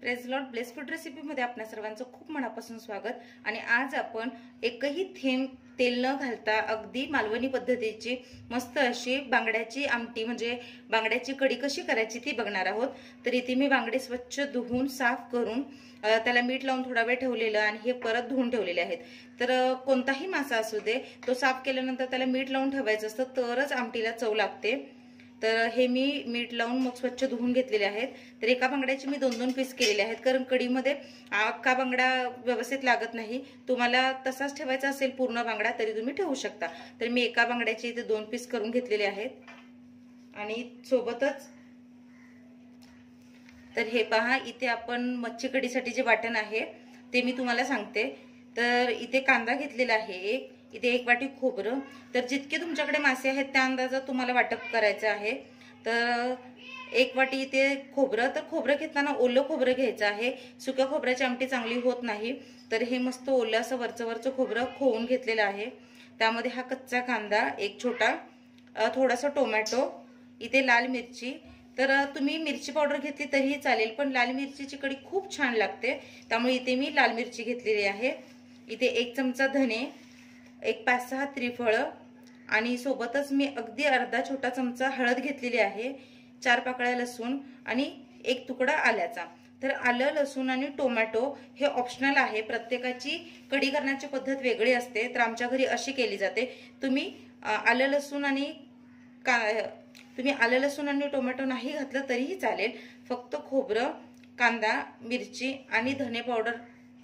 Praise Lord bless food रेसिपीमध्ये आपल्या सर्वांचं खूप मनापासून स्वागत। आणि आज आपण एकही थेंब तेल न घालता अगदी मालवणी पद्धतीची मस्त अशी बांगड्याची आमटी म्हणजे बांगड्याची कढी कशी करायची ती बघणार आहोत। तर इथे मी बांगडे स्वच्छ धुवून साफ करून त्याला मीठ लावून थोडा वेळ ठेवलेलं आणि हे परत धुवून ठेवलेले आहेत। तर कोणताही मासा असू दे तो साफ केल्यानंतर त्याला मीठ लावून ठेवायचं असतं तरच आमटीला चव लागते। तर हे मी मीठ लावून मग स्वच्छ धुवून घेतलेले आहेत। तर एका बांगड्याचे मी 2-2 पीस केलेले आहेत कारण कढीमध्ये अख्खा बांगडा व्यवस्थित लागत नाही। तुम्हाला तसाच ठेवायचा असेल पूर्ण बांगडा तरी तुम्ही ठेवू शकता। तर मी एका बांगड्याचे इथे 2 पीस करून घेतलेले आहेत आणि सोबतच तर हे पहा इथे आपण मच्छी कढीसाठी जे वाटण आहे ते मी तुम्हाला सांगते। तर इथे कांदा घेतलेला आहे इथे 1 वाटी खोबरं। तर जितके तुमच्याकडे मासे आहेत त्या अंदाजात तुम्हाला वाटप करायचं आहे। तर 1 वाटी इथे खोबरं। तर खोबरं घेताना ओलं खोबरं घ्यायचं आहे, सुक्या खोबऱ्याची आमटी चांगली होत नाही। तर हे मस्त ओलं असं वरचं खोबरं खोवून घेतलेलं आहे। त्यामध्ये हा कच्चा कांदा 1 छोटा, थोडासा टोमॅटो, इथे लाल मिरची। तर तुम्ही मिरची पावडर घेतली तरीही चालेल पण लाल मिरचीची कढी खूप छान लागते त्यामुळे इथे मी लाल मिरची घेतलेली आहे। इथे 1 चमचा धने, 5-6 त्रिफळ आणि सोबतच मी अगदी अर्धा छोटा चमचा हळद घेतलेली आहे, 4 पाकळ्या लसूण आणि 1 तुकडा आल्याचा। तर आलं, लसूण आणि टोमॅटो हे ऑप्शनल आहे, प्रत्येकाची कढी करण्याची पद्धत वेगळी असते। तर आमच्या घरी अशी केली जाते। तुम्ही आलं लसूण आणि टोमॅटो नाही घातलं तरीही चालेल, फक्त खोबरं, कांदा, मिरची आणि धने पावडर,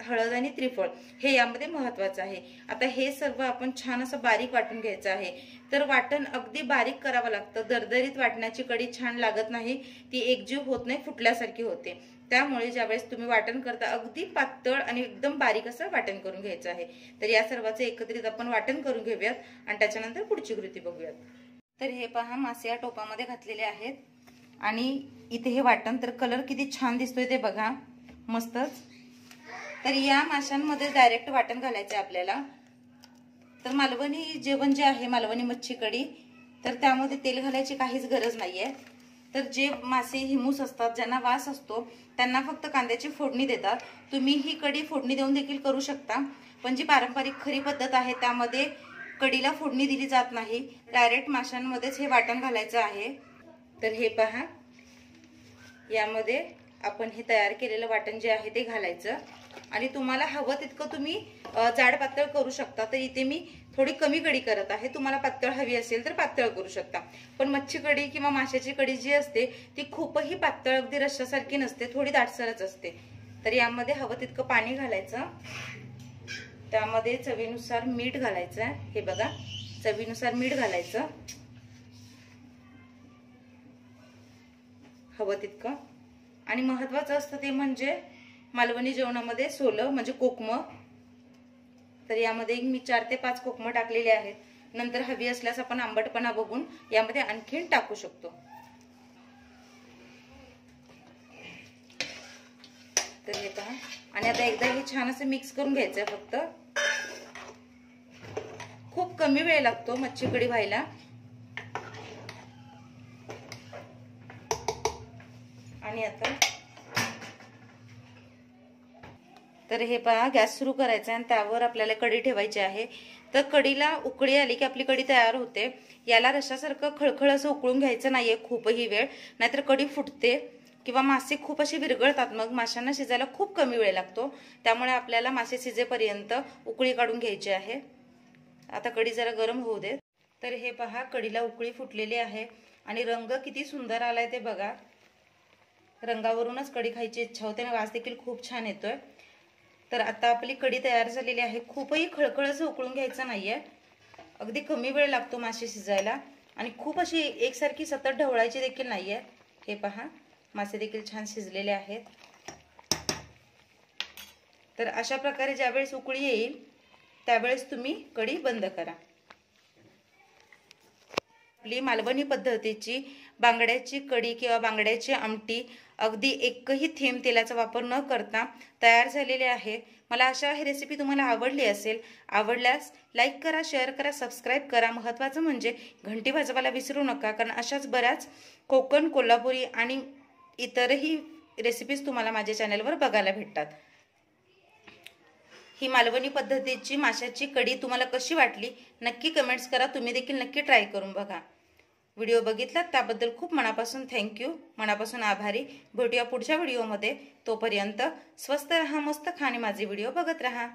हळद आणि त्रिफळ हे यामध्ये महत्वाचं आहे। आता हे सर्व आपण छान असं बारीक वाटून घ्यायचं आहे। तर वाटण अगदी बारीक करावं लागतं, दरदरीत वाटण्याची कढी छान लागत नाही, ती एकजीव होत नाही, फुटल्यासारखी होते। त्यामुळे ज्यावेळेस तुम्ही वाटण करता अगदी पातळ आणि एकदम बारीक असं वाटण करून घ्यायचं आहे। तर या सर्वांचे एकत्रित आपण वाटण करून घेऊयात आणि त्याच्यानंतर पुढची कृती बघूयात। तर हे पहा मासे या टोपामध्ये घातलेले आहेत आणि इथे हे वाटण, तर कलर किती छान दिसतोय ते बघा, मस्तच। तर या माशांमध्ये डायरेक्ट वाटण घालायचं आहे आपल्याला। तर मालवणी जेवण जे आहे, मालवणी मच्छी कढी, तर त्यामध्ये तेल घालायची काहीच गरज नाहीये। तर जे मासे हिमूस असतात, ज्यांना वास असतो, त्यांना फक्त कांद्याची फोडणी देतात। तुम्ही ही कढी फोडणी देऊन देखील करू शकता, पण जी पारंपरिक खरी पद्धत आहे त्यामध्ये कढीला फोडणी दिली जात नाही, डायरेक्ट माशांमध्येच हे वाटण घालायचं आहे। तर हे पहा यामध्ये आपण हे तयार केलेलं वाटण जे आहे ते घालायचं आणि तुम्हाला हवं तितकं तुम्ही जाड पातळ करू शकता। तर इथे मी थोडी कमी कढी करत आहे, तुम्हाला पातळ हवी असेल तर पातळ करू शकता। पण मच्छी कढी किंवा माशाची कढी जी असते ती खूपही पातळ अगदी रश्श्यासारखी नसते, थोडी दाटसरच असते। तर यामध्ये हवं तितकं पाणी घालायचं, त्यामध्ये चवीनुसार मीठ घालायचं, हे बघा चवीनुसार मीठ घालायचं हवं तितकं। आणि महत्वाचं असतं ते म्हणजे मालवणी जेवणामध्ये सोलं म्हणजे कोकमं। तर यामध्ये मी 4 ते 5 कोकमं टाकलेले आहेत, नंतर हवी असल्यास आपण आंबटपणा बघून यामध्ये आणखीन टाकू शकतो। तर हे पहा आणि आता एकदा हे छान असं मिक्स करून घ्यायचंय। फक्त खूप कमी वेळ लागतो मच्छी कढी व्हायला। आणि आता तर हे पहा गॅस सुरू करायचा आणि त्यावर आपल्याला कढी ठेवायची आहे। तर कढीला उकळी आली की आपली कढी तयार होते। याला रश्श्यासारखं खळखळ असं उकळून घ्यायचं नाहीये खूपही वेळ, नाहीतर कढी फुटते किंवा मासे खूप असे विरघळतात, मग माशांना शिजायला खूप कमी वेळ लागतो। त्यामुळे आपल्याला मासे शिजेपर्यंत उकळी काढून घ्यायची आहे। आता कढी जरा गरम होऊ देत। तर हे पहा कढीला उकळी फुटलेली आहे आणि रंग किती सुंदर आलाय ते बघा, रंगावरूनच कढी खायची इच्छा होते आणि वास देखील खूप छान येतोय। तर आता आपली कढी तयार झालेली आहे। खूपही खळखळ असं उकळून घ्यायचं नाहीये, अगदी कमी वेळ लागतो मासे शिजायला आणि खूप अशी एकसारखी सतत ढवळायची देखील नाहीये। हे पहा मासे देखील छान शिजलेले आहेत। तर अशा प्रकारे ज्यावेळेस उकळी येईल त्यावेळेस तुम्ही कढी बंद करा। आपली मालवणी पद्धतीची बांगड्याची कढी किंवा बांगड्याची आमटी अगदी एकही थेंब तेलाचा वापर न करता तयार झालेली आहे। मला आशा ही रेसिपी तुम्हाला आवडली असेल, आवडल्यास लाईक करा, शेअर करा, सबस्क्राइब करा। महत्त्वाचं म्हणजे घंटी वाजवायला विसरू नका, कारण अशाच बऱ्याच कोकण, कोल्हापुरी आणि इतरही रेसिपीज तुम्हाला माझ्या चॅनलवर बघायला भेटतात। ही मालवणी पद्धतीची माशाची कढी तुम्हाला कशी वाटली नक्की कमेंट्स करा। तुम्ही देखील नक्की ट्राय करून बघा। व्हिडिओ बघितलात त्याबद्दल खूप मनापासून थँक्यू, मनापासून आभारी। भेटूया पुढच्या व्हिडिओमध्ये। तोपर्यंत स्वस्त रहा, मस्त खा आणि माझे व्हिडिओ बघत रहा।